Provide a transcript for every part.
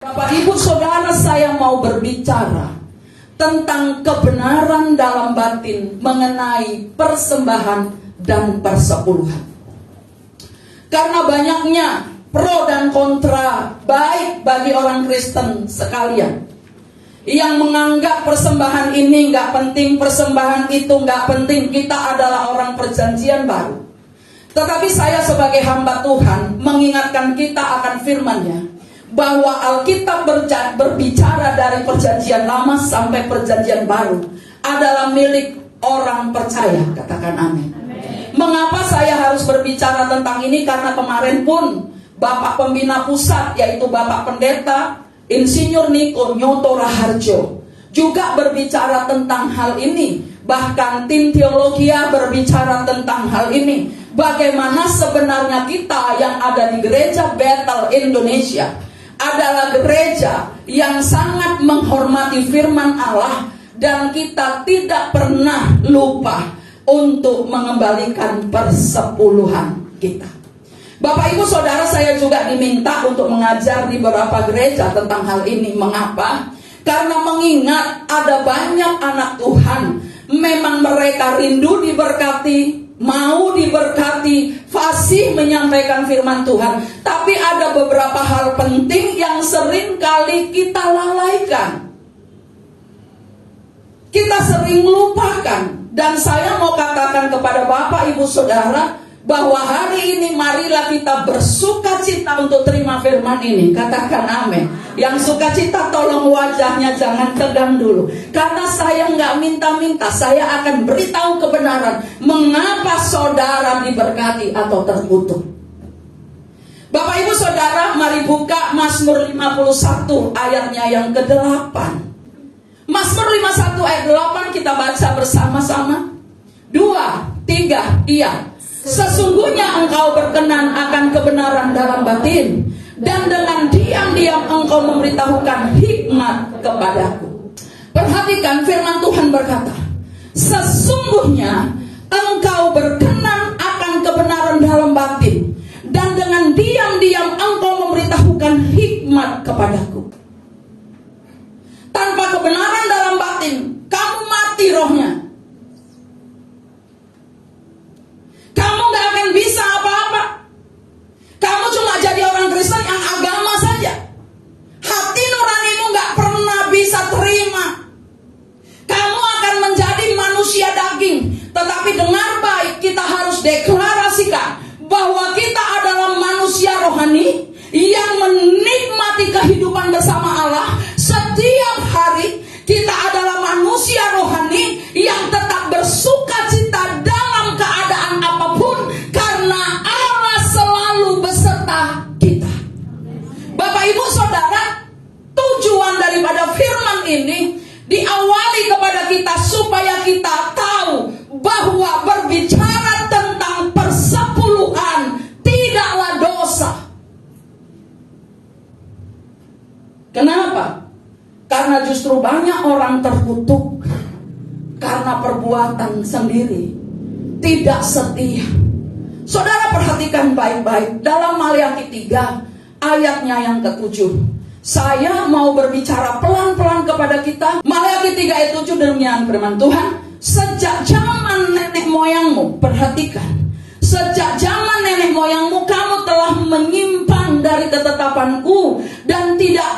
Bapak Ibu Saudara, saya mau berbicara tentang kebenaran dalam batin mengenai persembahan dan persepuluhan. Karena banyaknya pro dan kontra, baik bagi orang Kristen sekalian yang menganggap persembahan ini nggak penting, persembahan itu nggak penting, kita adalah orang perjanjian baru. Tetapi saya sebagai hamba Tuhan mengingatkan kita akan firman-Nya, bahwa Alkitab berbicara dari perjanjian lama sampai perjanjian baru adalah milik orang percaya. Katakan amin. Mengapa saya harus berbicara tentang ini? Karena kemarin pun Bapak Pembina Pusat, yaitu Bapak Pendeta Insinyur Niko Nyoto Raharjo, juga berbicara tentang hal ini. Bahkan tim teologia berbicara tentang hal ini. Bagaimana sebenarnya kita yang ada di gereja Bethel Indonesia adalah gereja yang sangat menghormati firman Allah, dan kita tidak pernah lupa untuk mengembalikan persepuluhan kita. Bapak Ibu Saudara, saya juga diminta untuk mengajar di beberapa gereja tentang hal ini. Mengapa? Karena mengingat ada banyak anak Tuhan, memang mereka rindu diberkati, mau diberkati, fasih menyampaikan firman Tuhan, tapi ada beberapa hal penting yang sering kali kita lalaikan, kita sering lupakan. Dan saya mau katakan kepada Bapak Ibu Saudara bahwa hari ini marilah kita bersuka cita untuk terima firman ini. Katakan amin. Yang suka cita tolong wajahnya jangan tegang dulu, karena saya nggak minta-minta, saya akan beritahu kebenaran mengapa saudara diberkati atau terkutuk. Bapak Ibu Saudara, mari buka Mazmur 51 ayatnya yang ke-8. Mazmur 51 ayat 8 kita baca bersama-sama. 2, 3, iya. Sesungguhnya engkau berkenan akan kebenaran dalam batin, dan dengan diam-diam engkau memberitahukan hikmat kepadaku. Perhatikan firman Tuhan berkata, sesungguhnya engkau berkenan akan kebenaran dalam batin, dan dengan diam-diam engkau memberitahukan hikmat kepadaku. Tanpa kebenaran dalam batin, kamu mati rohnya. Kamu gak akan bisa apa-apa. Kamu cuma jadi orang Kristen yang agama saja. Hati nuranimu gak pernah bisa terima. Kamu akan menjadi manusia daging. Tetapi dengar baik, kita harus deklarasikan bahwa kita adalah manusia rohani yang menikmati kehidupan bersama Allah. Setiap hari kita adalah manusia rohani yang tetap bersuka cita dalam keadaan apapun, karena Allah selalu beserta kita. Bapak Ibu Saudara, tujuan daripada firman ini diawali kepada kita supaya kita tahu bahwa berbicara tentang persepuluhan tidaklah dosa. Kenapa? Karena justru banyak orang terkutuk karena perbuatan sendiri, tidak setia. Saudara perhatikan baik-baik dalam Maliaki 3 ayatnya yang ke-7. Saya mau berbicara pelan-pelan kepada kita. Maliaki 3 ayat 7 demikian firman Tuhan. Sejak zaman nenek moyangmu, perhatikan, sejak zaman nenek moyangmu kamu telah menyimpan dari ketetapanku dan tidak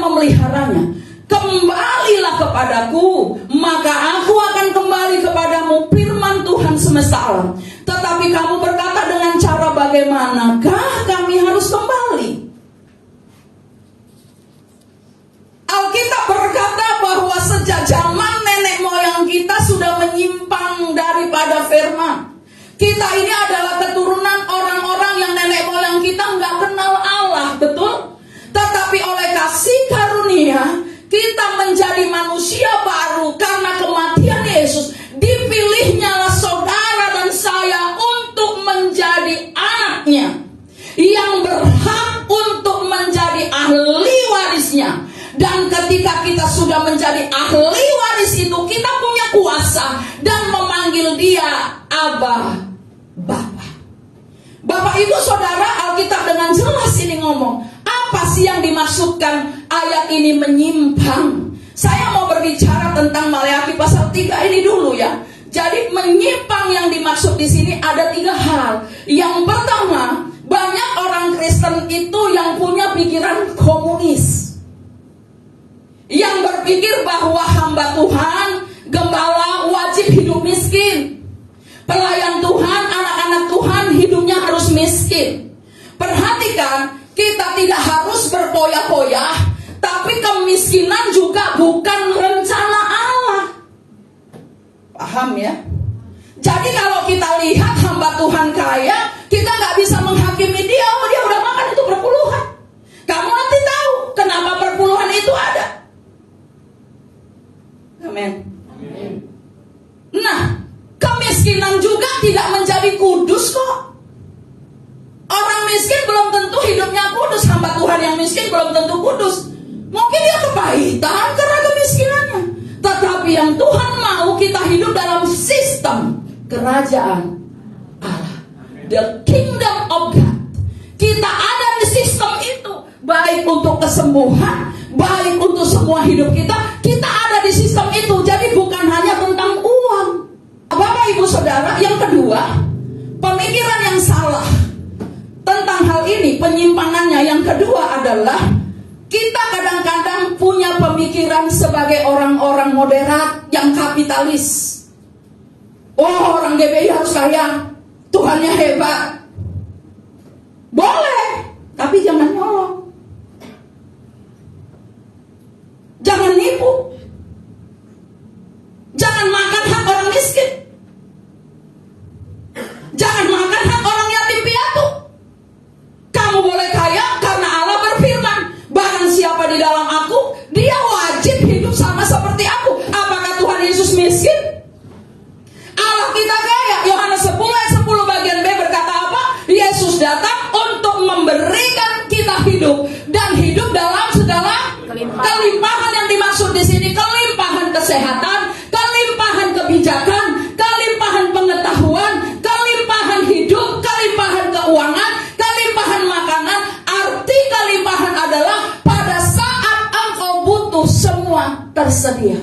memeliharanya. Kembalilah kepadaku, maka aku akan kembali kepadamu, firman Tuhan semesta alam. Tetapi kamu berkata, dengan cara bagaimanakah kami harus kembali? Alkitab berkata bahwa sejak zaman nenek moyang kita sudah menyimpang daripada firman. Kita ini adalah keturunan orang-orang yang nenek moyang kita nggak kenal Allah, betul? Tetapi oleh kasih karunia kita menjadi manusia baru karena kematian Yesus. Dipilihnyalah saudara dan saya untuk menjadi anaknya, yang berhak untuk menjadi ahli warisnya. Dan ketika kita sudah menjadi ahli waris itu, kita punya kuasa dan memanggil dia Abba, Bapa. Bapak Ibu Saudara, Alkitab dengan jelas ini ngomong, apa Apa sih yang dimaksudkan ayat ini menyimpang? Saya mau berbicara tentang Maleakhi pasal 3 ini dulu ya. Jadi menyimpang yang dimaksud di sini ada 3 hal. Yang pertama, banyak orang Kristen itu yang punya pikiran komunis, yang berpikir bahwa hamba Tuhan, gembala wajib hidup miskin. Pelayan Tuhan, anak-anak Tuhan hidupnya harus miskin. Perhatikan, kita tidak harus berpoya-poya, tapi kemiskinan juga bukan rencana Allah. Paham ya? Jadi kalau kita lihat hamba Tuhan kaya, kita nggak bisa menghakimi dia. Oh, dia udah makan itu perpuluhan. Kamu nanti tahu kenapa perpuluhan itu ada. Amin. Nah, kemiskinan juga tidak menjadi kudus kok. Orang miskin belum tentu hidupnya kudus. Hamba Tuhan yang miskin belum tentu kudus. Mungkin dia kepahitan karena kemiskinannya. Tetapi yang Tuhan mau kita hidup dalam sistem kerajaan Allah, the kingdom of God. Kita ada di sistem itu, baik untuk kesembuhan, baik untuk semua hidup kita. Kita ada di sistem itu. Jadi bukan hanya tentang uang. Bapak Ibu Saudara, yang kedua, pemikiran yang salah tentang hal ini, penyimpangannya yang kedua adalah kita kadang-kadang punya pemikiran sebagai orang-orang moderat yang kapitalis. Oh, orang GBI harus kaya, Tuhannya hebat. Boleh, tapi jangan nyolong. Jangan nipu. Jangan makan hak orang miskin. Jangan makan hak orang yatim piatu. Kamu boleh kaya karena Allah berfirman, barang siapa di dalam aku, dia wajib hidup sama seperti aku. Apakah Tuhan Yesus miskin? Allah kita kaya. Yohanes 10 ayat 10 bagian B berkata apa? Yesus datang untuk memberikan kita hidup, dan hidup dalam segala kelimpahan. Yang dimaksud di sini kelimpahan kesehatan, kelimpahan kebijakan, kelimpahan pengetahuan, kelimpahan hidup, kelimpahan keuangan, kelimpahan makanan. Arti kelimpahan adalah pada saat engkau butuh semua tersedia.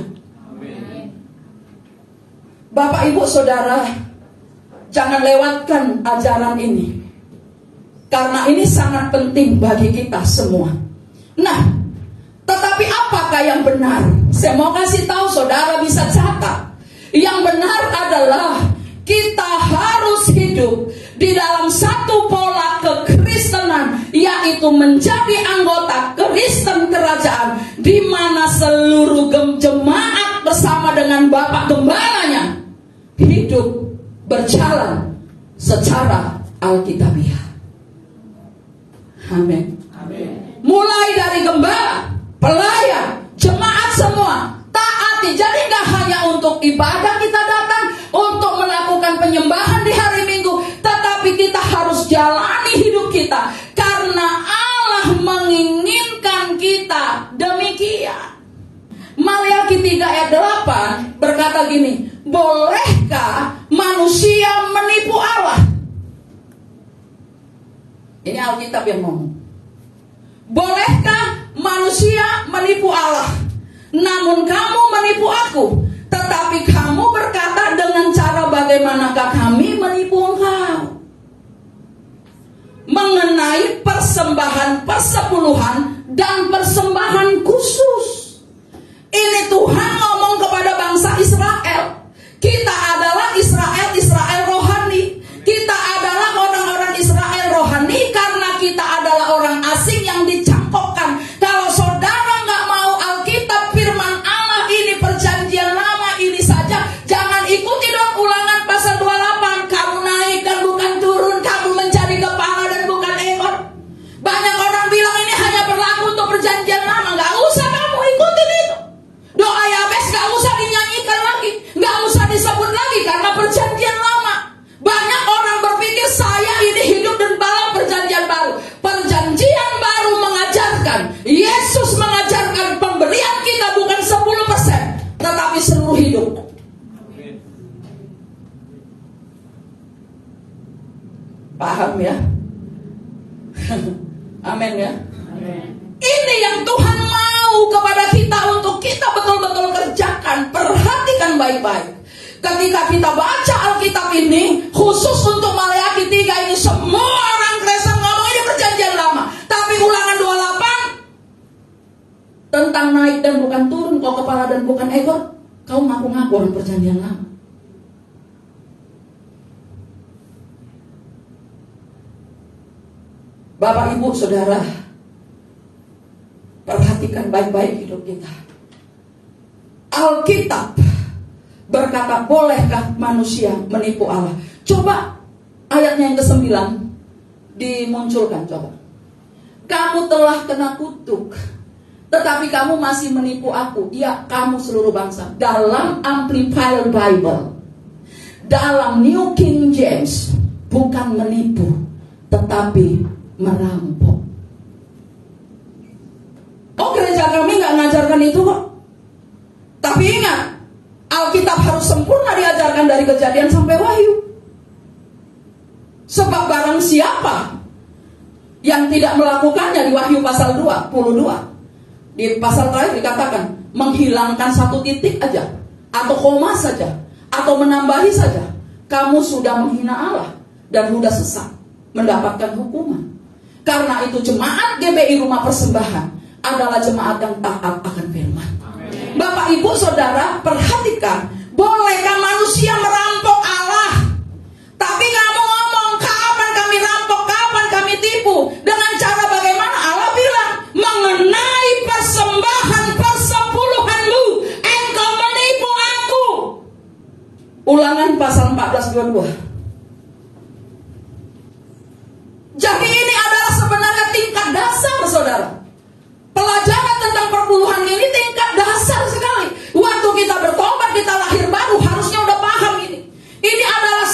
Bapak Ibu Saudara, jangan lewatkan ajaran ini, karena ini sangat penting bagi kita semua. Nah, tetapi apakah yang benar? Saya mau kasih tahu saudara bisa catat. Yang benar adalah kita harus hidup di dalam satu pola kekristenan, yaitu menjadi anggota Kristen kerajaan, di mana seluruh jemaat bersama dengan Bapak Gembalanya hidup berjalan secara alkitabiah. Amin. Mulai dari gembala, pelayan, jemaat semua taati. Jadi gak hanya untuk ibadah kita datang, untuk melakukan penyembahan di hari Minggu, tetapi kita harus jalani hidup kita karena Allah menginginkan kita demikian. Maleakhi 3 ayat 8 berkata gini, bolehkah manusia menipu Allah? Ini Alkitab yang ngomong. Bolehkah manusia menipu Allah? Namun kamu menipu aku. Tetapi kamu berkata, dengan cara bagaimanakah kami menipu engkau? Mengenai persembahan persepuluhan dan persembahan khusus. Ini Tuhan ngomong kepada bangsa Israel. Kita adalah Israel rohani. Kita adalah orang-orang Israel rohani karena kita adalah orang asing yang dicangkokkan. Kalau saudara nggak mau Alkitab firman Allah ini perjanjian lama ini saja, jangan ikuti dong Ulangan pasal 28. Kamu naik dan bukan turun, kamu menjadi kepala dan bukan ekor. Banyak orang bilang ini hanya berlaku untuk perjanjian lama. Nggak usah kamu ikutin itu. Doa Yabes nggak usah dinyanyikan lagi, nggak usah disebut lagi karena perjanjian lama. Banyak orang berpikir saya ini hidup dan dalam perjanjian baru. Perjanjian baru mengajarkan, Yesus mengajarkan pemberian kita bukan 10%, tetapi seluruh hidup. Paham ya? Amin ya. Ini yang Tuhan mau kepada kita untuk kita betul-betul kerjakan. Perhatikan baik-baik. Ketika kita baca Alkitab ini, khusus untuk Maleakhi 3 ini, semua orang Kristen ngomong ini perjanjian lama. Tapi Ulangan 28 tentang naik dan bukan turun, kau kepala dan bukan ekor, kau ngaku-ngaku orang perjanjian lama. Bapak, Ibu, Saudara, perhatikan baik-baik hidup kita. Alkitab berkata, bolehkah manusia menipu Allah? Coba ayatnya yang ke-9 dimunculkan, coba. Kamu telah kena kutuk, tetapi kamu masih menipu aku. Ya, kamu seluruh bangsa. Dalam Amplified Bible, dalam New King James, bukan menipu, tetapi merampok. Oh, gereja kami gak ngajarkan itu kok. Tapi ingat, Alkitab harus sempurna diajarkan dari Kejadian sampai Wahyu. Sebab barang siapa yang tidak melakukannya, di Wahyu pasal 22, di pasal terakhir dikatakan menghilangkan satu titik aja, atau koma saja, atau menambahi saja, kamu sudah menghina Allah dan sudah sesat, mendapatkan hukuman. Karena itu jemaat GBI Rumah Persembahan adalah jemaat yang taat akan firman. Bapak, Ibu, Saudara, perhatikan, bolehkah manusia merampok Allah? Tapi kamu ngomong, kapan kami rampok, kapan kami tipu? Dengan cara bagaimana? Allah bilang, mengenai persembahan persepuluhanmu, engkau menipu aku. Ulangan pasal 14:22. Jadi ini adalah sebenarnya tingkat dasar, Saudara. Pelajaran tentang perpuluhan ini tingkat dasar sekali. Waktu kita bertobat, kita lahir baru, harusnya udah paham ini. Ini adalah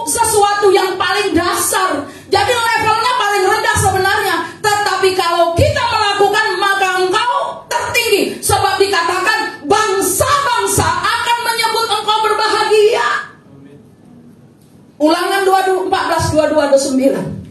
sesuatu yang paling dasar. Jadi levelnya paling rendah sebenarnya. Tetapi kalau kita melakukan, maka engkau tertinggi. Sebab dikatakan bangsa-bangsa akan menyebut engkau berbahagia. Ulangan 14:22-29.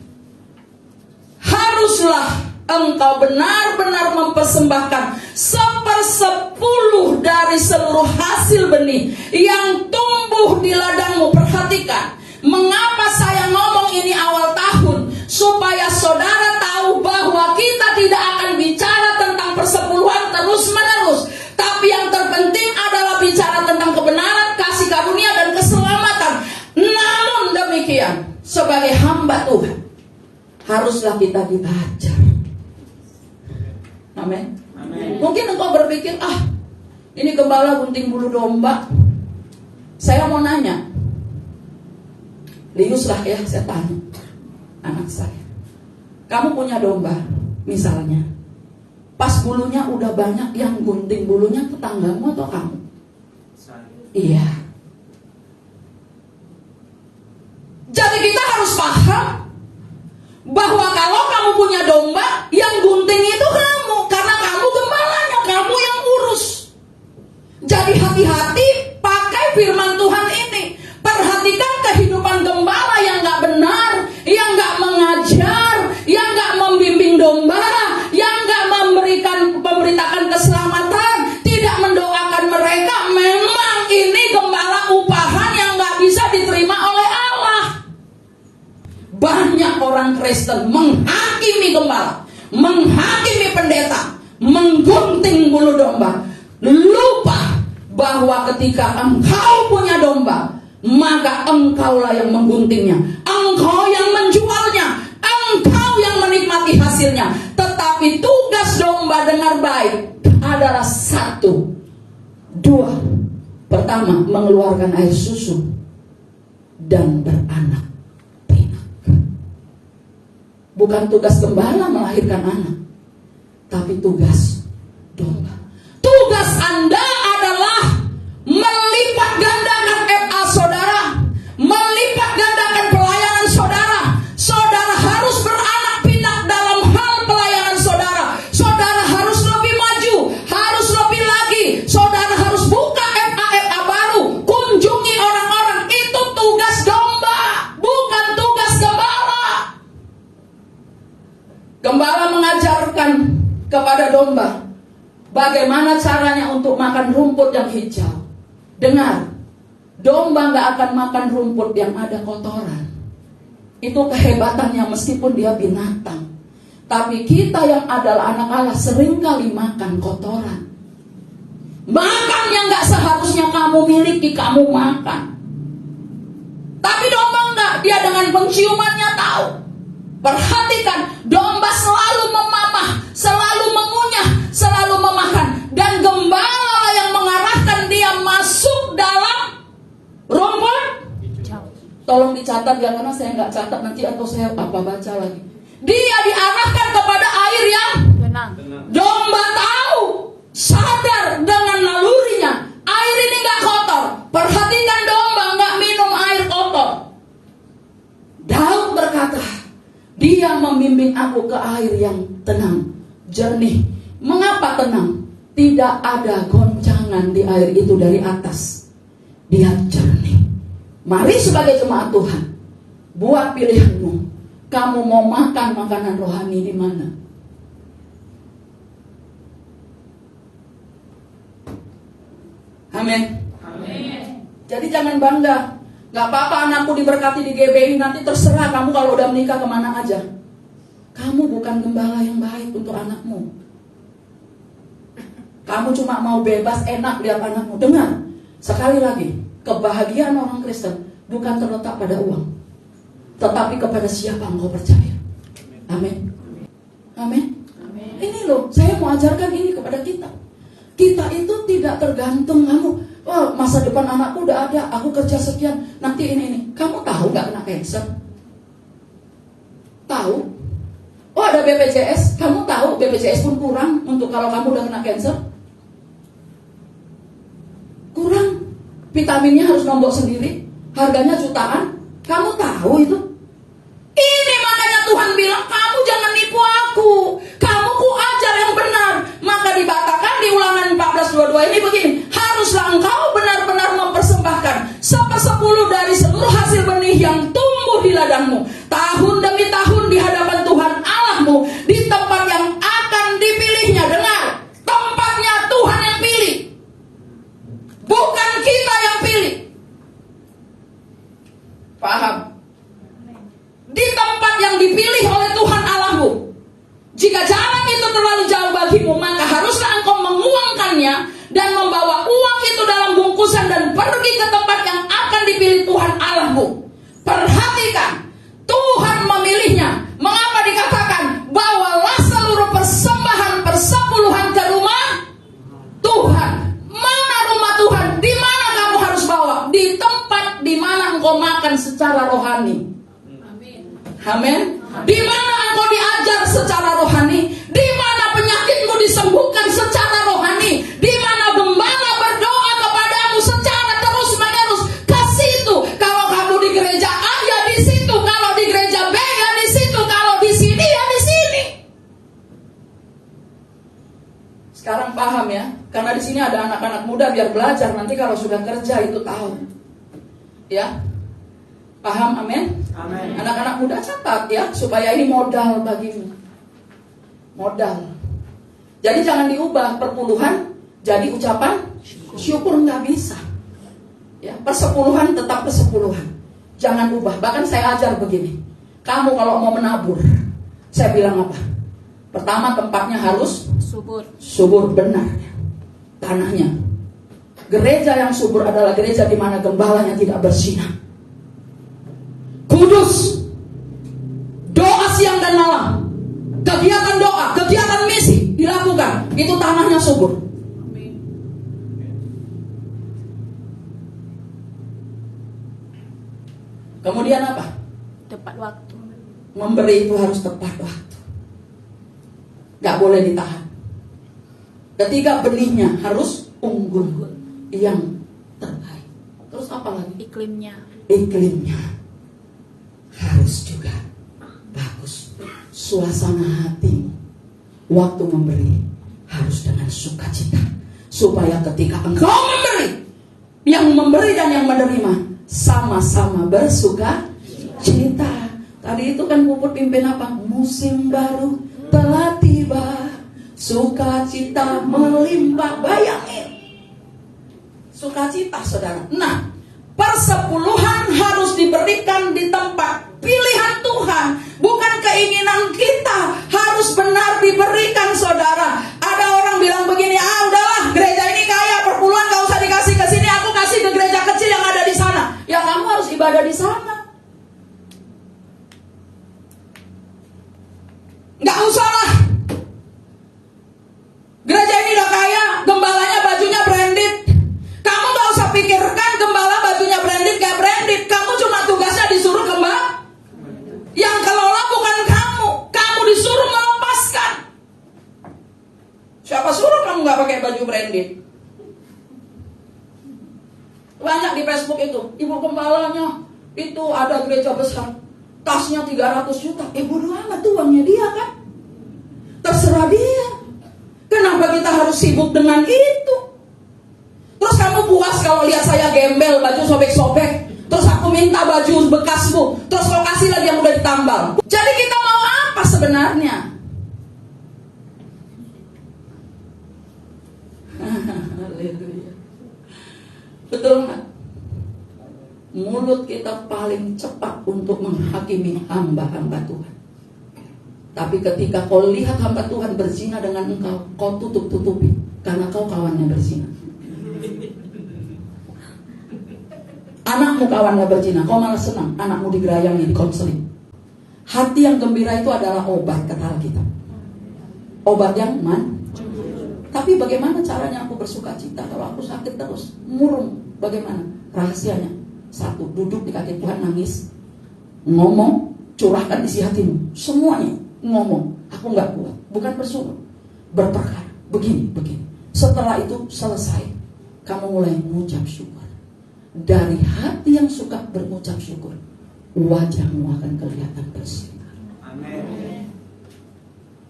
Haruslah engkau benar-benar mempersembahkan 1/10 dari seluruh hasil benih yang tumbuh di ladangmu. Perhatikan, mengapa saya ngomong ini awal tahun? Supaya saudara tahu bahwa kita tidak akan bicara tentang persepuluhan terus-menerus. Tapi yang terpenting adalah bicara tentang kebenaran, kasih karunia, dan keselamatan. Namun demikian, sebagai hamba Tuhan, haruslah kita diajar. Amin. Mungkin engkau berpikir, ini gembala gunting bulu domba. Saya mau nanya, Liuslah ya, saya tanya anak saya, kamu punya domba misalnya, pas bulunya udah banyak, yang gunting bulunya tetanggamu atau kamu? Iya. Jadi kita harus paham bahwa kalau kamu punya domba, yang gunting itu kamu, karena kamu gembalanya, kamu yang urus. Jadi hati-hati pakai firman Tuhan ini. Perhatikan kehidupan gembala yang gak benar, yang gak mengajar, yang gak membimbing domba, yang gak memberitakan keselamatan, tidak mendoakan mereka. Memang ini gembala upahan yang gak bisa diterima oleh Allah. Banyak orang Kristen menghakimi gembala, menghakimi pendeta, menggunting bulu domba, lupa bahwa ketika engkau punya domba, maka engkaulah yang mengguntingnya, engkau yang menjualnya, engkau yang menikmati hasilnya. Tetapi tugas domba, dengar baik, adalah 1, 2. Pertama, mengeluarkan air susu dan beranak. Bukan tugas gembala melahirkan anak, tapi tugas domba. Tugas Anda adalah melipat gandakan FA saudara, melipat gandakan pelayanan saudara. Saudara harus beranak pinak dalam hal pelayanan saudara. Saudara harus lebih maju, harus lebih lagi. Saudara harus buka FA baru, kunjungi orang-orang. Itu tugas domba, bukan tugas gembala. Gembala mengajarkan kepada domba, bagaimana caranya untuk makan rumput yang hijau. Dengar, domba gak akan makan rumput yang ada kotoran. Itu kehebatannya meskipun dia binatang. Tapi kita yang adalah anak Allah seringkali makan kotoran. Makan yang gak seharusnya kamu miliki, kamu makan. Tapi domba enggak, dia dengan penciumannya tahu. Perhatikan, domba selalu memamah, selalu mengunyah, selalu memakan. Dan gembala yang mengarahkan dia masuk dalam rumput. Tolong dicatat ya, karena saya nggak catat nanti atau saya baca lagi. Dia diarahkan kepada air yang tenang. Domba tahu, sadar dengan nalurinya, air ini nggak kotor. Perhatikan, domba nggak minum air kotor. Daud berkata, dia membimbing aku ke air yang tenang, jernih. Mengapa tenang? Tidak ada goncangan di air itu dari atas. Dia jernih. Mari sebagai jemaat Tuhan, buat pilihanmu. Kamu mau makan makanan rohani di mana? Amin. Jadi jangan bangga. Gak apa-apa anakku diberkati di GBI, nanti terserah kamu kalau udah menikah kemana aja. Kamu bukan gembala yang baik untuk anakmu. Kamu cuma mau bebas, enak lihat anakmu. Dengar, sekali lagi, kebahagiaan orang Kristen bukan terletak pada uang, tetapi kepada siapa engkau percaya. Amin. Amin. Ini loh, saya mau ajarkan ini kepada kita. Kita itu tidak tergantung kamu. Oh, masa depan anakku udah ada, aku kerja sekian, nanti ini. Kamu tahu gak kena cancer? Tahu? Oh, ada BPJS. Kamu tahu BPJS pun kurang untuk kalau kamu udah kena cancer? Kurang. Vitaminnya harus nombok sendiri, harganya jutaan. Kamu tahu itu? Ini makanya Tuhan bilang, kamu jangan nipu aku. Kamu ku ajar yang benar. Maka dikatakan di Ulangan 14:22 ini begini, haruslah engkau benar-benar mempersembahkan 1/10 dari seluruh hasil benih yang tumbuh di ladangmu, tahun demi tahun di hadapan Tuhan Allahmu, di tempat yang akan dipilihnya. Dengar, tempatnya Tuhan yang pilih, bukan kita yang pilih. Paham? Di tempat yang dipilih oleh Tuhan Allahmu. Jika jalan itu terlalu jauh bagimu, maka haruslah engkau menguangkannya dan membawa uang itu dalam bungkusan dan pergi ke tempat yang akan dipilih Tuhan Allahmu. Perhatikan, Tuhan memilihnya. Mengapa dikatakan bawalah seluruh persembahan persepuluhan ke rumah Tuhan? Mana rumah Tuhan? Di mana kamu harus bawa? Di tempat di mana engkau makan secara rohani. Amin. Di mana engkau diajar secara rohani, di mana penyakitmu disembuhkan secara rohani, di mana gembala berdoa kepadamu secara terus-menerus. Ke situ. Kalau kamu di gereja A ya di situ, kalau di gereja B ya di situ, kalau di sini ya di sini. Sekarang paham ya? Karena di sini ada anak-anak muda biar belajar, nanti kalau sudah kerja itu tahu. Ya. Paham? Amin? Amin. Anak-anak muda catat ya, supaya ini modal bagimu. Modal. Jadi jangan diubah perpuluhan jadi ucapan syukur, nggak bisa. Ya, persepuluhan tetap persepuluhan. Jangan ubah. Bahkan saya ajar begini. Kamu kalau mau menabur, saya bilang apa? Pertama, tempatnya harus subur. Subur benar. Tanahnya. Gereja yang subur adalah gereja di mana gembalanya tidak bersinar. Kudus, doa siang dan malam, kegiatan doa, kegiatan misi dilakukan, itu tanahnya subur. Kemudian apa? Tepat waktu. Memberi itu harus tepat waktu, gak boleh ditahan. Ketiga, benihnya harus unggul, yang terbaik. Terus apa lagi? Iklimnya harus juga bagus. Suasana hati waktu memberi harus dengan sukacita, supaya ketika engkau memberi, yang memberi dan yang menerima sama-sama bersuka cita. Tadi itu kan Puput pimpin apa? Musim baru telah tiba, Sukacita melimpah. Bayangin, sukacita saudara. Nah, persepuluhan harus diberikan di tempat pilihan Tuhan, bukan keinginan kita. Harus benar diberikan saudara. Ada orang bilang begini, udahlah gereja ini kaya, perpuluhan gak usah dikasih ke sini, aku kasih ke gereja kecil yang ada di sana. Ya kamu harus ibadah di sana. Gak usah lah. Gereja ini udah kaya, gembalanya bajunya branded. Kamu gak usah pikirkan gembala bajunya branded gak branded. Kamu cuma tugasnya disuruh gembala. Yang kelola bukan kamu. Kamu disuruh melepaskan. Siapa suruh kamu gak pakai baju branded? Banyak di Facebook itu, ibu gembalanya itu ada gereja besar, tasnya 300 juta. Bodoh amat, tuh uangnya dia kan. Terserah dia. Kenapa kita harus sibuk dengan itu? Terus kamu puas kalau lihat saya gembel, baju sobek-sobek. Terus aku minta baju bekasmu, terus kau kasih lagi yang udah ditambal. Jadi kita mau apa sebenarnya? Haleluya. Betul nggak? Mulut kita paling cepat untuk menghakimi hamba-hamba Tuhan. Tapi ketika kau lihat hamba Tuhan berzina dengan engkau, kau tutup-tutupi karena kau kawannya berzina. Anakmu kawannya berzina, kau malah senang anakmu digerayangi, dikonseling. Hati yang gembira itu adalah obat, kata Alkitab. Obat yang Tapi bagaimana caranya aku bersuka cita kalau aku sakit terus, murung? Bagaimana? Rahasianya satu, duduk di kaki Tuhan, nangis, ngomong, curahkan isi hatimu, semuanya ngomong. Aku nggak kuat, bukan bersuruh, berperkara, begini. Setelah itu selesai, kamu mulai mengucap syukur. Dari hati yang suka berucap syukur, wajahmu akan kelihatan bersinar. Amin.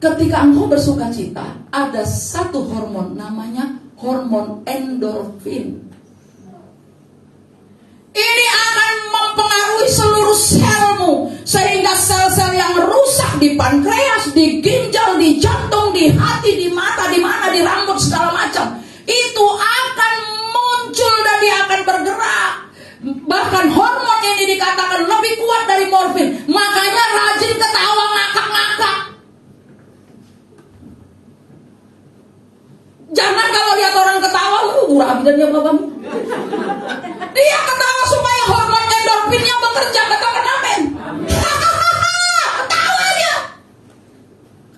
Ketika engkau bersuka cita, ada satu hormon namanya hormon endorfin. Ini akan mempengaruhi seluruh selmu, sehingga sel-sel yang rusak di pankreas, di ginjal, di jantung, di hati, di mata, di mana, di rambut, segala macam, itu akan muncul dan dia akan bergerak. Bahkan hormon ini dikatakan lebih kuat dari morfin. Makanya rajin ketawa, ngakak-ngakak. Jangan kalau lihat orang ketawa, rapi dan dia bapak. Dia ketawa supaya hormon endorfinnya bekerja. Katakan amin. Ketawa aja.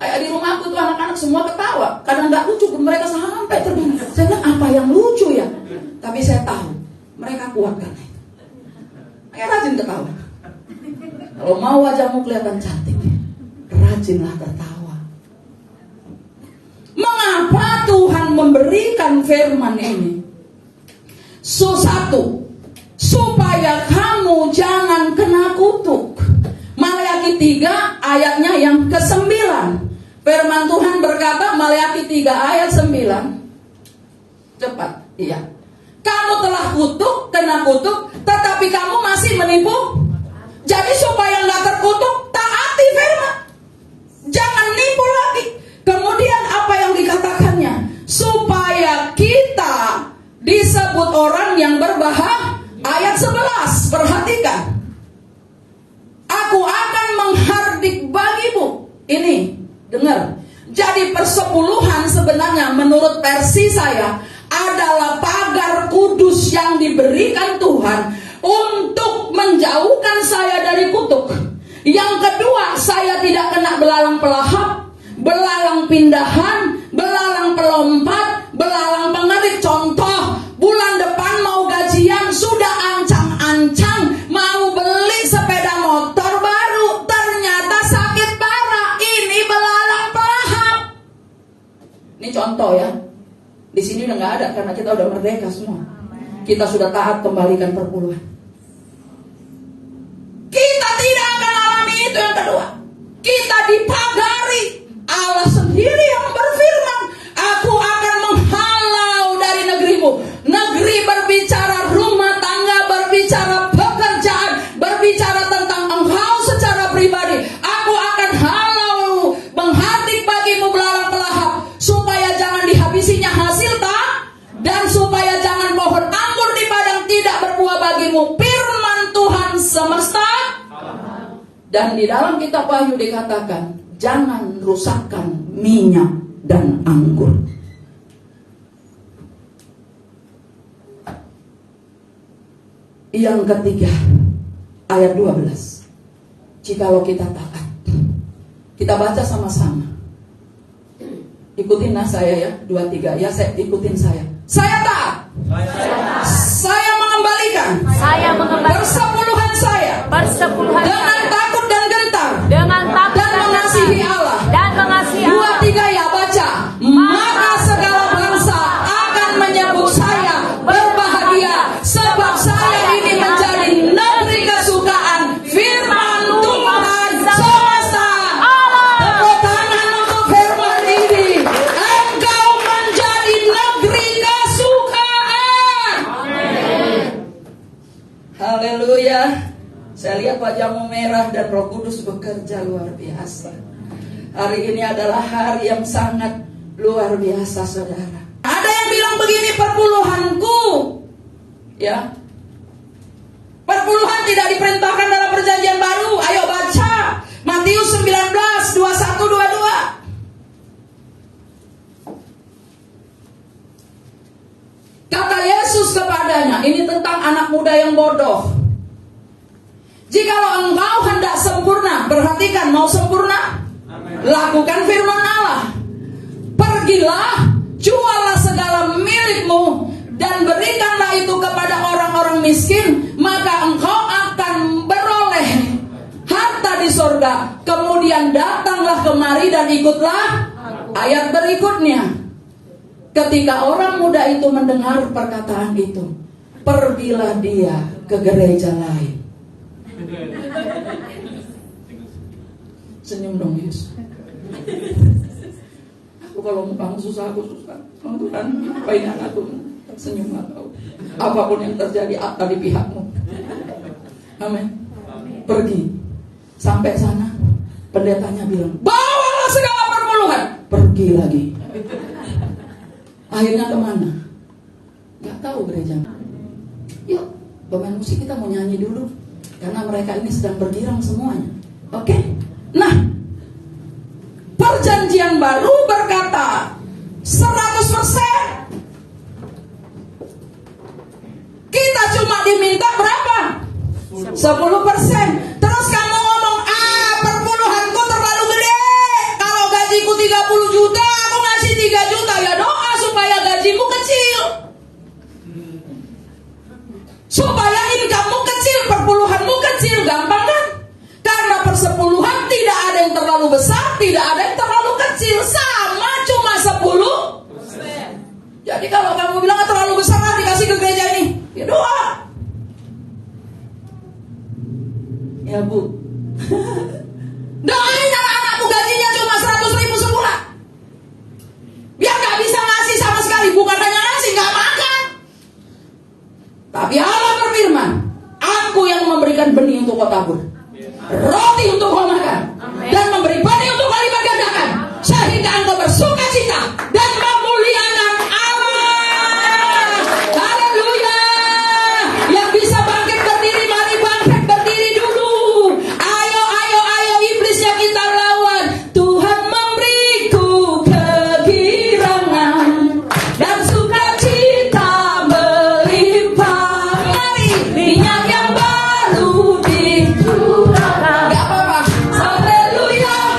Kayak di rumahku tuh anak-anak semua ketawa. Kadang nggak lucu, mereka sampai terbang. Saya bilang apa yang lucu ya? Tapi saya tahu mereka kuat karena itu. Mereka rajin ketawa. Kalau mau wajahmu kelihatan cantik, rajinlah tertawa. Mengapa Tuhan memberikan firman ini? Satu, supaya kamu jangan kena kutuk. Maleakhi 3 ayatnya yang ke-9. Firman Tuhan berkata, Maleakhi 3 ayat 9. Cepat, iya. Kamu telah kena kutuk, tetapi kamu masih menipu. Jadi supaya nggak terkutuk, taati firman. Jangan nipu lagi. Kemudian apa yang dikatakannya? Supaya kita disebut orang yang berbahagia. Ayat 11, perhatikan. Aku akan menghardik bagimu. Ini, dengar. Jadi persepuluhan sebenarnya menurut versi saya adalah pagar kudus yang diberikan Tuhan untuk menjauhkan saya dari kutuk. Yang kedua, saya tidak kena belalang pelahap, belalang pindahan, belalang pelompat, belalang pengerik. Contoh, bulan depan mau gajian, sudah ancang-ancang mau beli sepeda motor baru, ternyata sakit parah. Ini belalang pelahap. Ini contoh ya. Di sini udah nggak ada karena kita udah merdeka semua. Kita sudah taat kembalikan perpuluhan. Kita tidak akan alami itu. Yang kedua, kita dipagari. Allah sendiri yang berfirman, aku akan menghalau dari negerimu. Negeri berbicara rumah tangga, berbicara pekerjaan, berbicara tentang engkau secara pribadi. Aku akan halau, menghardik bagimu belalang pelahap, Dan di dalam kitab Wahyu dikatakan, jangan rusakkan minyak dan anggur. Yang ketiga, ayat 12. Jikalau kita taat. Kita baca sama-sama. Ikutin saya ya, 2, 3. Ya, ikutin saya. Saya taat. Saya mengembalikan. Persepuluhan saya. Dengan takut dan gentar. Dan mengasihi Allah. 2, 3 ya, baca. Maka segala bangsa akan menyebut saya berbahagia, sebab saya ini menjadi negeri kesukaan firman Tuhan semesta. Tepuk tangan untuk firman ini. Engkau menjadi negeri kesukaan. Haleluya. Saya lihat wajahmu merah dan Roh Kudus bekerja luar biasa. Hari ini adalah hari yang sangat luar biasa, saudara. Ada yang bilang begini, perpuluhanku, ya, perpuluhan tidak diperintahkan dalam perjanjian baru. Ayo baca Matius 19, 21, 22. Kata Yesus kepadanya, ini tentang anak muda yang bodoh. Jikalau engkau hendak sempurna, perhatikan, mau sempurna, lakukan firman Allah. Pergilah, jualah segala milikmu dan berikanlah itu kepada orang-orang miskin, maka engkau akan beroleh harta di sorga. Kemudian datanglah kemari dan ikutlah. Ayat berikutnya, ketika orang muda itu mendengar perkataan itu, pergilah dia ke gereja lain. Senyum dong, Yesus. Aku kalau kamu susah, aku susah. Tuhan, apa ini anakku? Senyum atau apapun yang terjadi akan di pihakmu. Amin. Pergi. Sampai sana, pendetanya bilang, bawalah segala perpuluhan. Pergi lagi. Akhirnya kemana? Gak tahu gereja. Yuk, pemain musik kita mau nyanyi dulu, karena mereka ini sedang bergirang semuanya. Oke? Nah, perjanjian baru berkata 100%. Kita cuma diminta berapa? 10%. Terus kamu ngomong, perpuluhanku terlalu gede. Kalau gajiku 30 juta, aku ngasih 3 juta. Ya doa supaya gajimu kecil, supaya income-mu kecil, perpuluhanmu kecil. Gampang kan? Karena persepuluhan tidak ada yang terlalu besar, tidak ada yang terlalu kecil. Sama, cuma 10%. Jadi kalau kamu bilang terlalu besar, dikasih ke gereja ini, ya doa. Ya Bu, doain anak-anakku gajinya cuma 100.000 sebulan, biar gak bisa ngasih sama sekali. Bukan hanya ngasih, gak makan. Tapi Allah berfirman, aku yang memberikan benih untuk kau tabur, roti untuk kau makan, dan memberi benih untuk kau lipat gandakan, sehingga engkau bersuka cita dan memuliakan Allah. Haleluya. Yang bisa bangkit berdiri, mari bangkit berdiri dulu. Ayo iblisnya kita lawan. Tuhan memberiku kegirangan dan sukacita melimpah. Mari minyak yang baru dicurahkan. Gak apa-apa. Haleluya.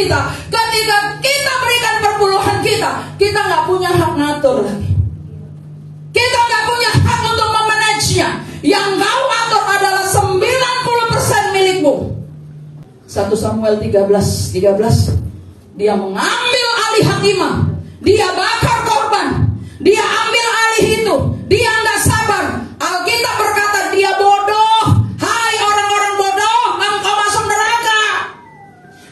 kita. Ketika kita berikan perpuluhan kita nggak punya hak ngatur lagi. Kita nggak punya hak untuk memanagenya. Yang kau atur adalah 90% milikmu. 1 Samuel 13. Dia mengambil alih hakimah. Dia bakar korban. Dia ambil alih itu. Dia nggak sabar. Alkitab berkata dia bodoh. Hai orang-orang bodoh, engkau masuk neraka.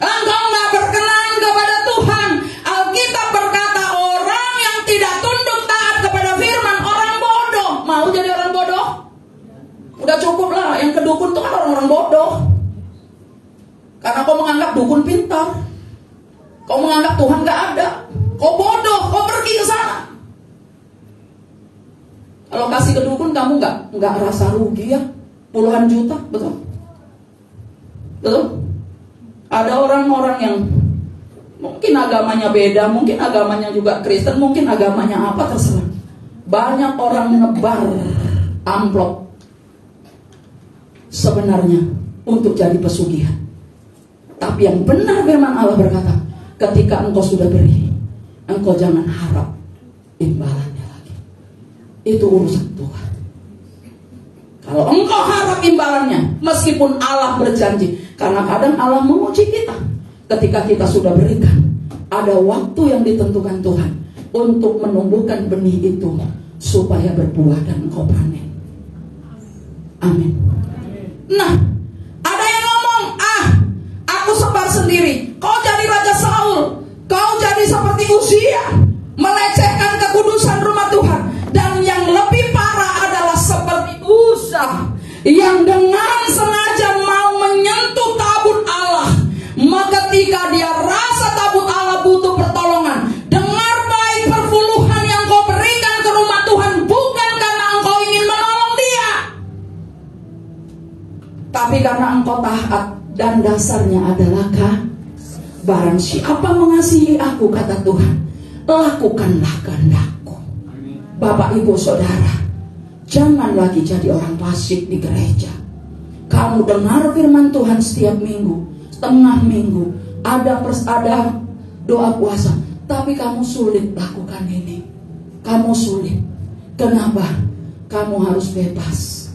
Engkau nggak berkenan kepada Tuhan. Alkitab berkata orang yang tidak tunduk taat kepada firman orang bodoh. Mau jadi orang bodoh? Udah cukup lah. Yang kedukun itu kan orang-orang bodoh. Karena kau menganggap dukun pintar. Kau menganggap Tuhan gak ada. Kau bodoh, kau pergi ke sana. Kalau kasih ke dukun kamu nggak rasa rugi ya? Puluhan juta, betul? Betul? Ada orang-orang yang mungkin agamanya beda, mungkin agamanya juga Kristen, mungkin agamanya apa terserah. Banyak orang nebar amplop sebenarnya untuk jadi pesugihan. Tapi yang benar firman Allah berkata, ketika engkau sudah beri, engkau jangan harap imbalannya lagi. Itu urusan Tuhan. Kalau engkau harap imbalannya, meskipun Allah berjanji, karena kadang Allah menguji kita. Ketika kita sudah berikan, ada waktu yang ditentukan Tuhan untuk menumbuhkan benih itu supaya berbuah dan engkau panen. Amin. Nah, ada yang ngomong, aku sebar sendiri. Kau jadi Raja Saul, kau jadi seperti Uzia, melecehkan kekudusan rumah Tuhan. Dan yang lebih parah adalah seperti Uza, yang dengan sengaja mau menyentuh tabut Allah. Maka ketika dia rasa tabut Allah butuh pertolongan, dengar baik perpuluhan yang kau berikan ke rumah Tuhan bukan karena engkau ingin menolong dia, tapi karena engkau taat. Dan dasarnya adalah barang siapa mengasihi aku, kata Tuhan, lakukanlah kehendakku. Bapak ibu saudara, jangan lagi jadi orang fasik di gereja. Kamu dengar firman Tuhan setiap minggu, tengah minggu, ada doa puasa, tapi kamu sulit lakukan ini. Kamu sulit. Kenapa? Kamu harus bebas.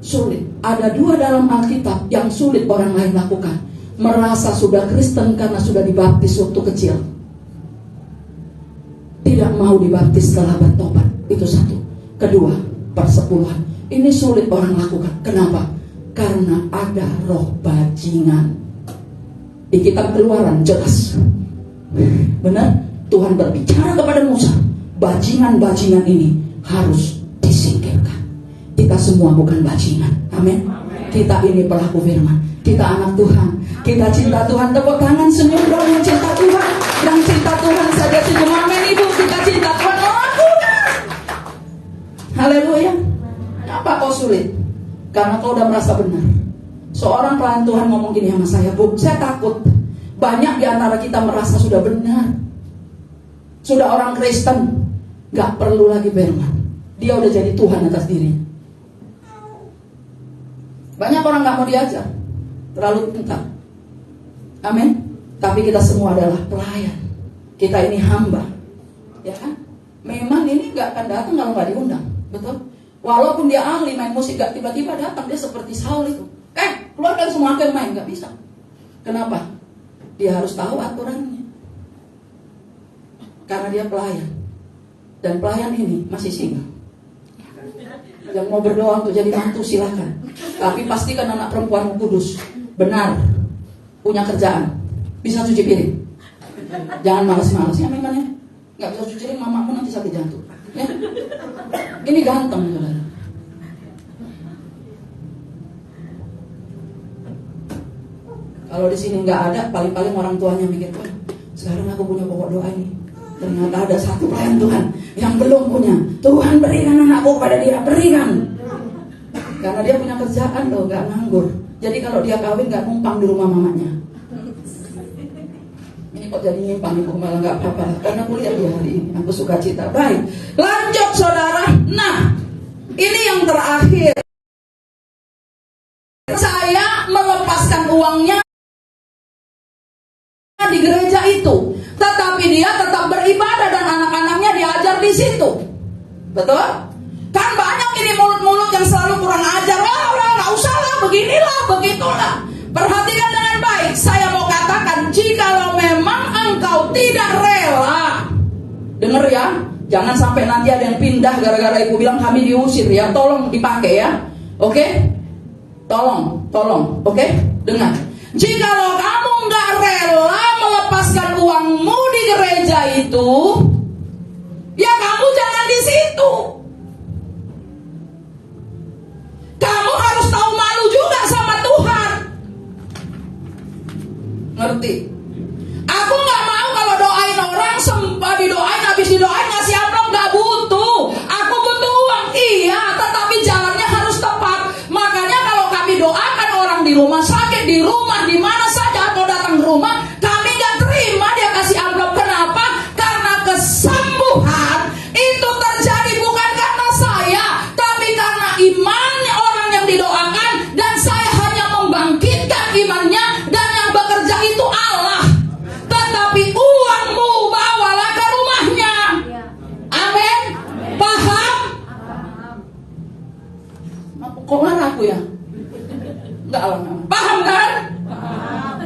Sulit. Ada 2 dalam Alkitab yang sulit orang lain lakukan. Merasa sudah Kristen karena sudah dibaptis waktu kecil, tidak mau dibaptis setelah bertobat. Itu satu. Kedua, persepuluhan. Ini sulit orang lakukan. Kenapa? Karena ada roh bajingan. Di kitab Keluaran jelas. Benar? Tuhan berbicara kepada Musa, bajingan-bajingan ini harus disingkirkan. Kita semua bukan bajingan. Amin. Kita ini pelaku firman. Kita anak Tuhan. Kita cinta Tuhan. Tepuk tangan senyum dong yang cinta Tuhan. Yang cinta Tuhan saja senyum. Amin ibu. Kita cinta Tuhan. Lakukan. Haleluya. Apa kau sulit? Karena kau udah merasa benar. Seorang pelayan Tuhan ngomong gini sama saya, Bu, saya takut banyak di antara kita merasa sudah benar, sudah orang Kristen, gak perlu lagi firman. Dia udah jadi Tuhan atas dirinya. Banyak orang gak mau diajar, terlalu pintar. Amin. Tapi kita semua adalah pelayan. Kita ini hamba, ya kan? Memang ini gak akan datang kalau gak diundang, betul? Walaupun dia ahli main musik, gak tiba-tiba datang. Dia seperti Saul itu, keluarkan semua yang main, gak bisa. Kenapa? Dia harus tahu aturannya, karena dia pelayan. Dan pelayan ini masih single. Yang mau berdoa untuk jadi mantu silakan. Tapi pastikan anak perempuan kudus, benar, punya kerjaan, bisa cuci piring. Jangan malas-malas ya memangnya. Gak bisa cuci piring, mamamu nanti sakit jantung ya. Ini ganteng saudara. Kalau di sini nggak ada, paling-paling orang tuanya mikir, sekarang aku punya pokok doa ini. Ternyata ada satu pelayan Tuhan yang belum punya. Tuhan berikan anakku kepada dia, berikan. Karena dia punya kerjaan loh, nggak nganggur. Jadi kalau dia kawin nggak numpang di rumah mamanya. Ini kok jadi nyimpang ibu, malah nggak apa-apa. Karena kuliah dia hari ini, aku suka cita. Baik, lanjut saudara. Nah, ini yang terakhir. Saya melepaskan uangnya di gereja itu, tetapi dia tetap beribadah dan anak-anaknya diajar di situ. Betul? Kan banyak ini mulut-mulut yang selalu kurang ajar. Udah nggak usah lah, beginilah, begitulah. Perhatikan dengan baik. Saya mau katakan, jikalau memang engkau tidak rela, dengar ya, jangan sampai nanti ada yang pindah gara-gara ibu bilang kami diusir ya. Tolong dipakai ya, oke? Tolong, oke? Dengar. Jikalau kamu nggak rela melepaskan uangmu di gereja itu, ya kamu jangan di situ. Kamu harus tahu malu juga sama Tuhan. Ngerti? Aku nggak mau kalau doain orang sembah didoain, habis didoain ngasih amplop, nggak butuh. Aku butuh uang, iya, tetapi jalannya harus tepat. Makanya kalau kami doakan orang di rumah sakit, di rumah, di mana saja atau datang ke rumah, kami nggak terima dia kasih amplop. Kenapa? Karena kesembuhan itu terjadi bukan karena saya, tapi karena imannya orang yang didoakan, dan saya hanya membangkitkan imannya, dan yang bekerja itu Allah. Tetapi uangmu bawalah ke rumahnya. Amin. Paham? Kok marah aku ya? Enggak lah. Paham kan?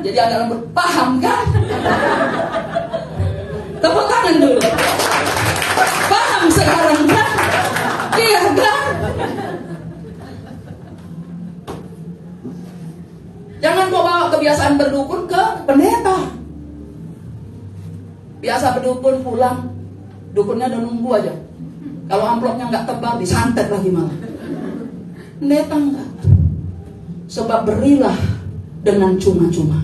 Jadi agak lembut. Paham kan? Tepuk tangan dulu. Paham sekarang kan? Iya kan? Jangan kau bawa kebiasaan berdukun ke pendeta. Biasa berdukun pulang, dukunnya udah nunggu aja. Kalau amplopnya nggak tebal, disantet lagi malah. Pendeta enggak. Sebab berilah dengan cuma-cuma,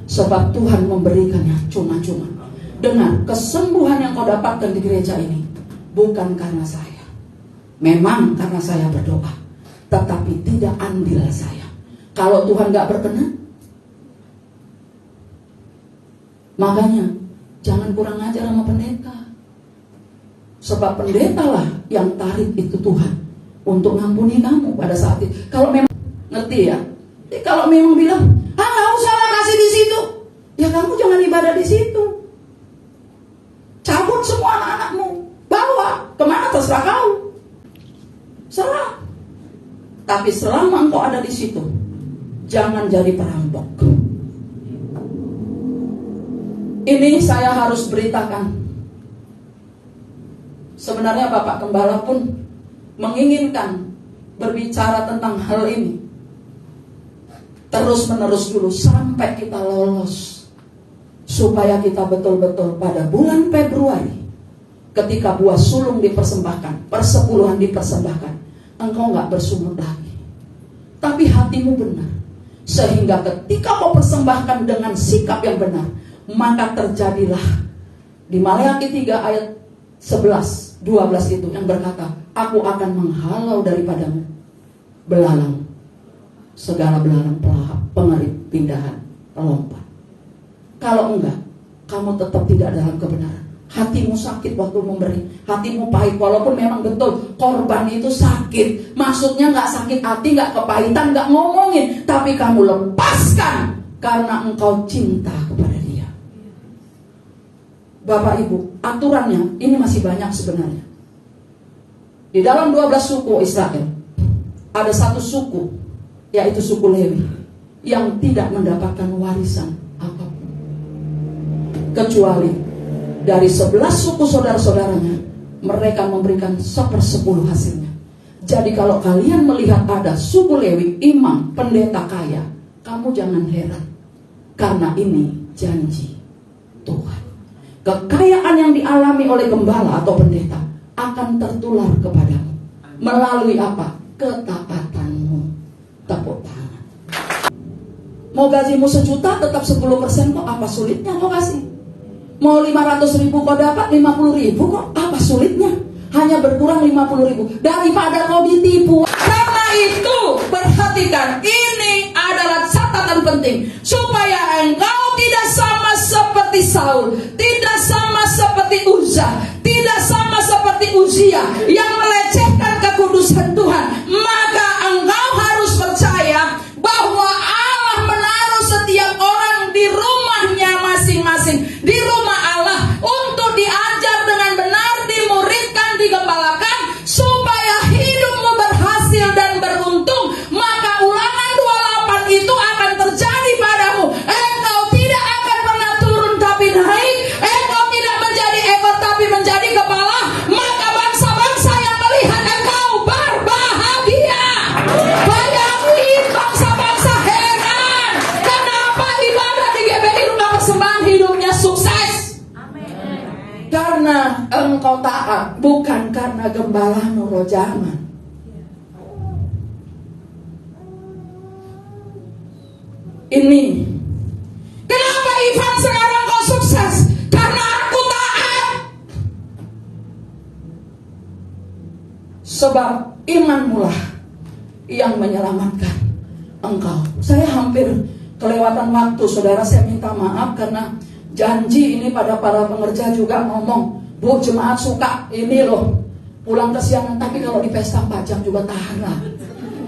sebab Tuhan memberikannya cuma-cuma. Dengar, kesembuhan yang kau dapatkan di gereja ini bukan karena saya. Memang karena saya berdoa, tetapi tidak andil saya. Kalau Tuhan gak berkenan, makanya jangan kurang ajar sama pendeta. Sebab pendeta lah yang tarik itu Tuhan untuk ngampuni kamu pada saat itu. Kalau memang ngerti ya, kalau memang bilang, nggak usah lah kasih di situ, ya kamu jangan ibadah di situ. Cabut semua anak-anakmu, bawa kemana terserah kau, serah. Tapi selama engkau ada di situ, jangan jadi perampok. Ini saya harus beritakan. Sebenarnya Bapak Gembala pun menginginkan berbicara tentang hal ini terus-menerus dulu sampai kita lolos, supaya kita betul-betul pada bulan Februari ketika buah sulung dipersembahkan, persepuluhan dipersembahkan, engkau gak bersungut lagi, tapi hatimu benar. Sehingga ketika kau persembahkan dengan sikap yang benar, maka terjadilah di Maleakhi 3 ayat 11, 12 itu yang berkata, aku akan menghalau daripadamu belalang, segala belalang pelahap, pengerit, pindahan, pelompat. Kalau enggak, kamu tetap tidak dalam kebenaran. Hatimu sakit waktu memberi, hatimu pahit, walaupun memang betul korban itu sakit. Maksudnya nggak sakit hati, nggak kepahitan, nggak ngomongin, tapi kamu lepaskan karena engkau cinta kepada dia. Bapak Ibu, aturannya ini masih banyak sebenarnya. Di dalam 12 suku Israel, ada satu suku, yaitu suku Lewi, yang tidak mendapatkan warisan apapun, kecuali dari 11 suku saudara-saudaranya, mereka memberikan 1/10 hasilnya. Jadi kalau kalian melihat ada suku Lewi, imam, pendeta kaya, kamu jangan heran, karena ini janji Tuhan. Kekayaan yang dialami oleh gembala atau pendeta akan tertular kepadamu. Melalui apa? Ketaatanmu. Tepuk tangan. Mau gajimu 1 juta tetap 10% kok, apa sulitnya kau kasih? Mau 500.000 kau dapat 50.000 kok, apa sulitnya? Hanya berkurang 50.000 daripada kau ditipu. Karena itu perhatikan, ini adalah catatan penting, supaya engkau tidak sama seperti Saul, tidak sama seperti Uzza, tidak sama seperti Uzia yang melecehkan kekudusan Tuhan. Maka engkau harus percaya bahwa Allah menaruh setiap orang di rumahnya masing-masing hidupnya sukses. Karena engkau taat, bukan karena gembalamu roh zaman. Ini kenapa Ivan sekarang kau sukses? Karena aku taat. Sebab imanmu lah yang menyelamatkan engkau. Saya hampir kelewatan waktu, saudara. Saya minta maaf karena janji ini pada para pengerja juga ngomong, Bu, jemaat suka ini loh pulang kesiangan, tapi kalau di pesta 4 jam juga tahan lah.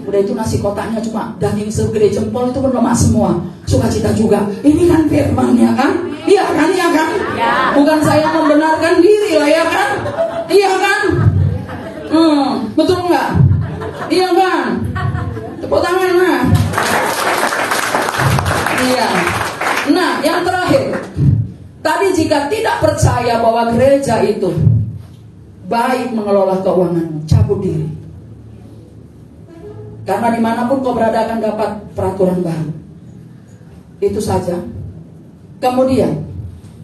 Udah itu nasi kotaknya cuma daging segede jempol, itu pun lemak semua. Sukacita juga. Ini kan firman, ya kan? Iya kan, ya kan? Ya. Bukan saya membenarkan diri lah, ya kan? Iya kan? Betul nggak? Iya kan? Tepuk tangan, nah. Iya. Nah, yang terakhir. Tadi jika tidak percaya bahwa gereja itu baik mengelola keuanganmu, cabut diri. Karena dimanapun kau berada akan dapat peraturan baru. Itu saja. Kemudian,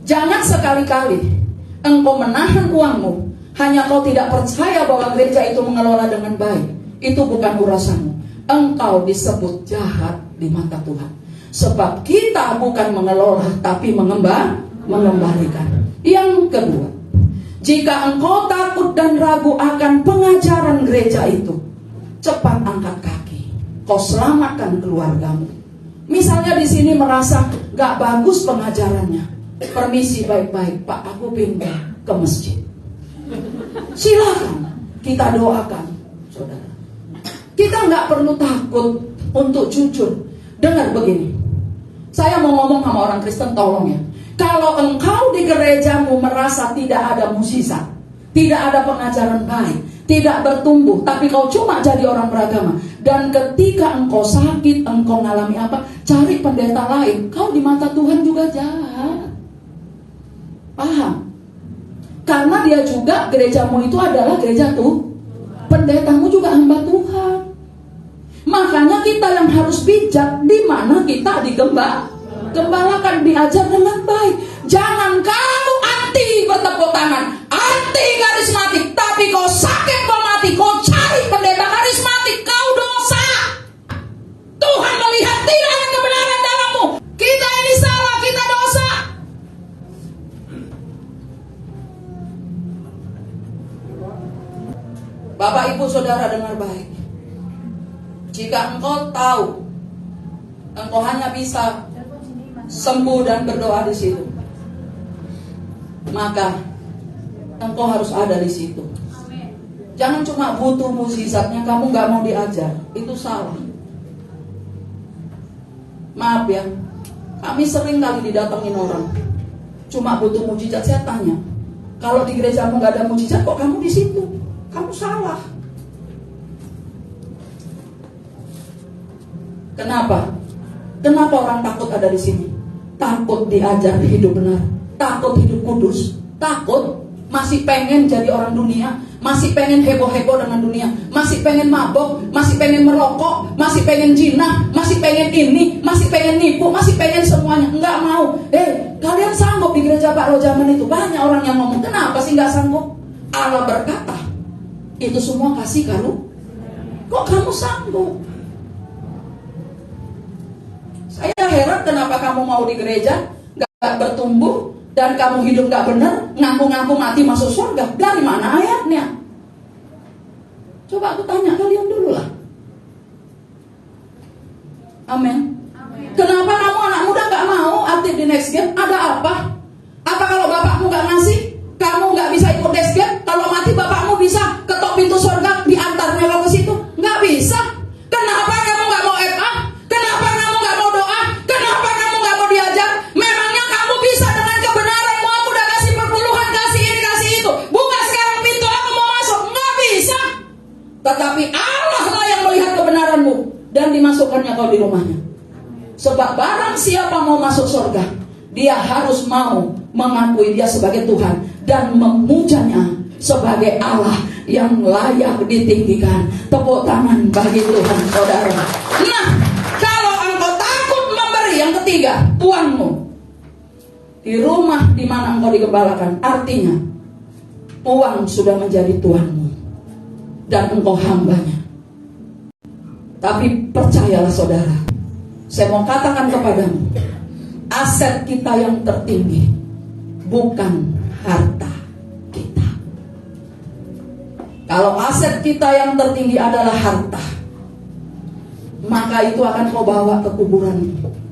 jangan sekali-kali engkau menahan uangmu hanya kau tidak percaya bahwa gereja itu mengelola dengan baik. Itu bukan urusanmu. Engkau disebut jahat di mata Tuhan. Sebab kita bukan mengelola tapi mengembalikan. Yang kedua, jika engkau takut dan ragu akan pengajaran gereja itu, cepat angkat kaki. Kau selamatkan keluargamu. Misalnya di sini merasa gak bagus pengajarannya, permisi baik-baik, Pak, aku pindah ke masjid. Silakan, kita doakan, saudara. Kita gak perlu takut untuk jujur. Dengar begini, saya mau ngomong sama orang Kristen, tolong ya. Kalau engkau di gerejamu merasa tidak ada mukjizat, tidak ada pengajaran baik, tidak bertumbuh, tapi kau cuma jadi orang beragama, dan ketika engkau sakit, engkau ngalami apa, cari pendeta lain, kau di mata Tuhan juga jahat. Paham? Karena dia juga, gerejamu itu adalah gereja tuh, pendetamu juga hamba Tuhan. Makanya kita yang harus bijak, di mana kita digembalakan, diajar dengan baik. Jangan kau anti bertepuk tangan, anti karismatik, tapi kau sakit mau mati, kau cari pendeta karismatik, kau dosa. Tuhan melihat tidak ada kebenaran dalammu. Kita ini salah, kita dosa. Bapak ibu saudara dengar baik. Jika engkau tahu engkau hanya bisa sembuh dan berdoa di situ, maka engkau harus ada di situ. Jangan cuma butuh mukjizatnya, kamu gak mau diajar, itu salah. Maaf ya, kami sering kali didatengin orang cuma butuh mukjizat. Saya tanya, kalau di gerejamu gak ada mukjizat, kok kamu di situ? Kamu salah. Kenapa? Kenapa orang takut ada di sini? Takut diajar hidup benar, takut hidup kudus, takut masih pengen jadi orang dunia, masih pengen heboh-heboh dengan dunia, masih pengen mabok, masih pengen merokok, masih pengen zina, masih pengen ini, masih pengen nipu, masih pengen semuanya. Enggak mau. Kalian sanggup di gereja Pak Roh zaman itu? Banyak orang yang ngomong, kenapa sih enggak sanggup? Allah berkata, itu semua kasih karunia. Kok kamu sanggup? Saya heran kenapa kamu mau di gereja gak bertumbuh dan kamu hidup gak benar, ngaku-ngaku mati masuk surga. Dari mana ayatnya? Coba aku tanya kalian dulu lah. Amin. Kenapa kamu anak muda gak mau aktif di Next Gen? Ada apa? Apa kalau bapakmu gak ngasih, kamu gak bisa ikut Next Gen? Kalau mati bapakmu bisa ketok pintu surga, diantarnya kau ke situ? Gak bisa. Kenapa kamu gak mau FA? Kenapa kamu gak mau doa? Kenapa kamu gak mau diajar? Memangnya kamu bisa dengan kebenaranmu? Aku udah kasih perpuluhan, kasih ini, kasih itu. Buka sekarang pintu, aku mau masuk. Gak bisa. Tetapi Allah lah yang melihat kebenaranmu dan dimasukkannya kau di rumahnya. Sebab barang siapa mau masuk surga, dia harus mau mengakui dia sebagai Tuhan dan memujanya sebagai Allah yang layak ditinggikan. Tepuk tangan bagi Tuhan, saudara. Nah, kalau engkau takut memberi, yang ketiga, uangmu. di rumah di mana engkau digembalakan, artinya uang sudah menjadi tuanmu dan engkau hambanya. Tapi percayalah saudara, saya mau katakan kepadamu, aset kita yang tertinggi bukan harta kita. Kalau aset kita yang tertinggi adalah harta, maka itu akan kau bawa ke kuburanmu.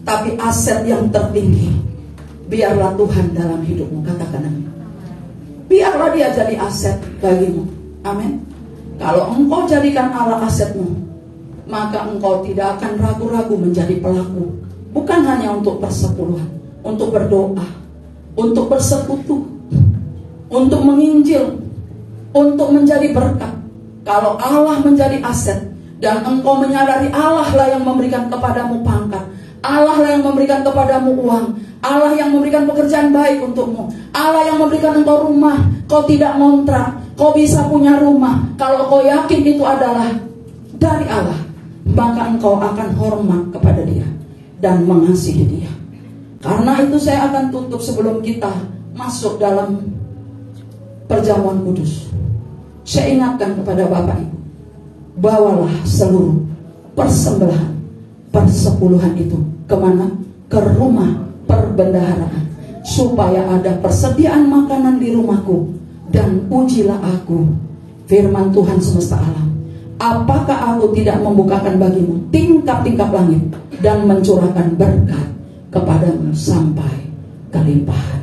Tapi aset yang tertinggi, biarlah Tuhan dalam hidupmu. Katakan amin. Biarlah dia jadi aset bagimu. Amin. Kalau engkau jadikan Allah asetmu, maka engkau tidak akan ragu-ragu menjadi pelaku. Bukan hanya untuk persepuluhan, untuk berdoa, untuk bersekutu, untuk menginjil, untuk menjadi berkat. Kalau Allah menjadi aset, dan engkau menyadari Allah lah yang memberikan kepadamu pangkat, Allah lah yang memberikan kepadamu uang, Allah yang memberikan pekerjaan baik untukmu, Allah yang memberikan engkau rumah, kau tidak ngontrak, kau bisa punya rumah. Kalau kau yakin itu adalah dari Allah, maka engkau akan hormat kepada dia dan mengasihi dia. Karena itu saya akan tutup sebelum kita masuk dalam perjamuan kudus. Saya ingatkan kepada Bapak Ibu, bawalah seluruh persembelihan persepuluhan itu kemana? Ke rumah perbendaharaan, supaya ada persediaan makanan di rumahku, dan ujilah aku, firman Tuhan semesta alam, apakah aku tidak membukakan bagimu tingkap-tingkap langit dan mencurahkan berkat kepadamu sampai kelimpahan.